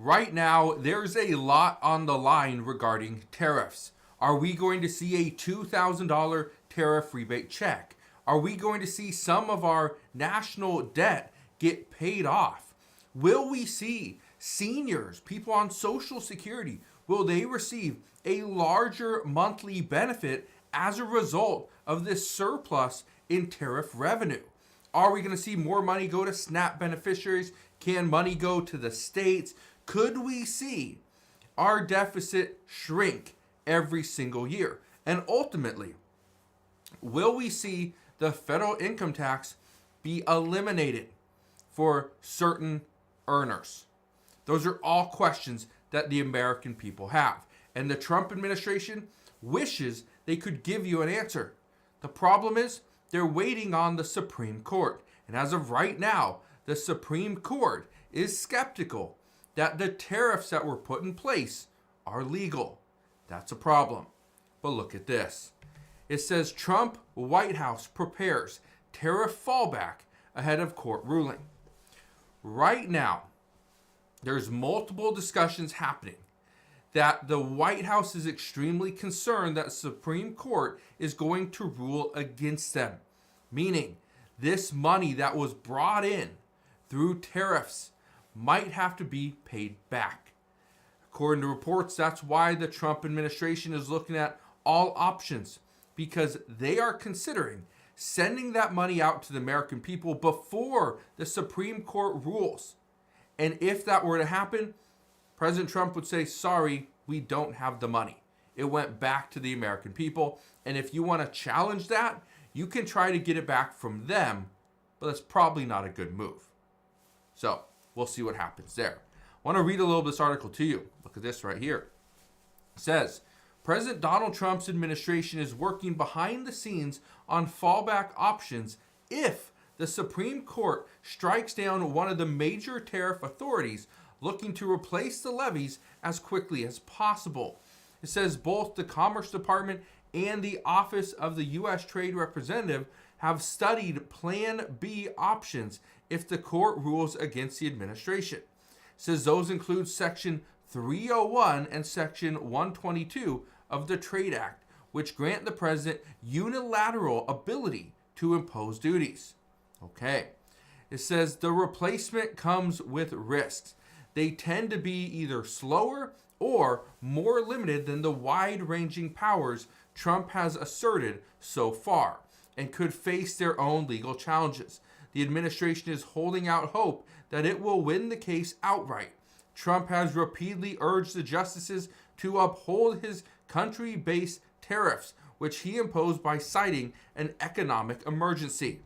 Right now, there's a lot on the line regarding tariffs. Are we going to see a $2,000 tariff rebate check? Are we going to see some of our national debt get paid off? Will we see seniors, people on Social Security, will they receive a larger monthly benefit as a result of this surplus in tariff revenue? Are we going to see more money go to SNAP beneficiaries? Can money go to the states? Could we see our deficit shrink every single year? And ultimately, will we see the federal income tax be eliminated for certain earners? Those are all questions that the American people have. And the Trump administration wishes they could give you an answer. The problem is they're waiting on the Supreme Court. And as of right now, the Supreme Court is skeptical that the tariffs that were put in place are legal. That's a problem. But look at this. It says Trump White House prepares tariff fallback ahead of court ruling. Right now, there's multiple discussions happening that the White House is extremely concerned that the Supreme Court is going to rule against them. Meaning, this money that was brought in through tariffs might have to be paid back. According to reports, that's why the Trump administration is looking at all options, because they are considering sending that money out to the American people before the Supreme Court rules. And if that were to happen, President Trump would say, sorry, we don't have the money. It went back to the American people. And if you want to challenge that, you can try to get it back from them, but that's probably not a good move. So we'll see what happens there. I want to read a little bit of this article to you. Look at this right here. It says, President Donald Trump's administration is working behind the scenes on fallback options if the Supreme Court strikes down one of the major tariff authorities looking to replace the levies as quickly as possible. It says both the Commerce Department and the Office of the U.S. Trade Representative have studied Plan B options if the court rules against the administration. It says those include Section 301 and Section 122 of the Trade Act, which grant the president unilateral ability to impose duties. Okay. It says the replacement comes with risks. They tend to be either slower or more limited than the wide-ranging powers Trump has asserted so far, and could face their own legal challenges. The administration is holding out hope that it will win the case outright. Trump has repeatedly urged the justices to uphold his country-based tariffs, which he imposed by citing an economic emergency.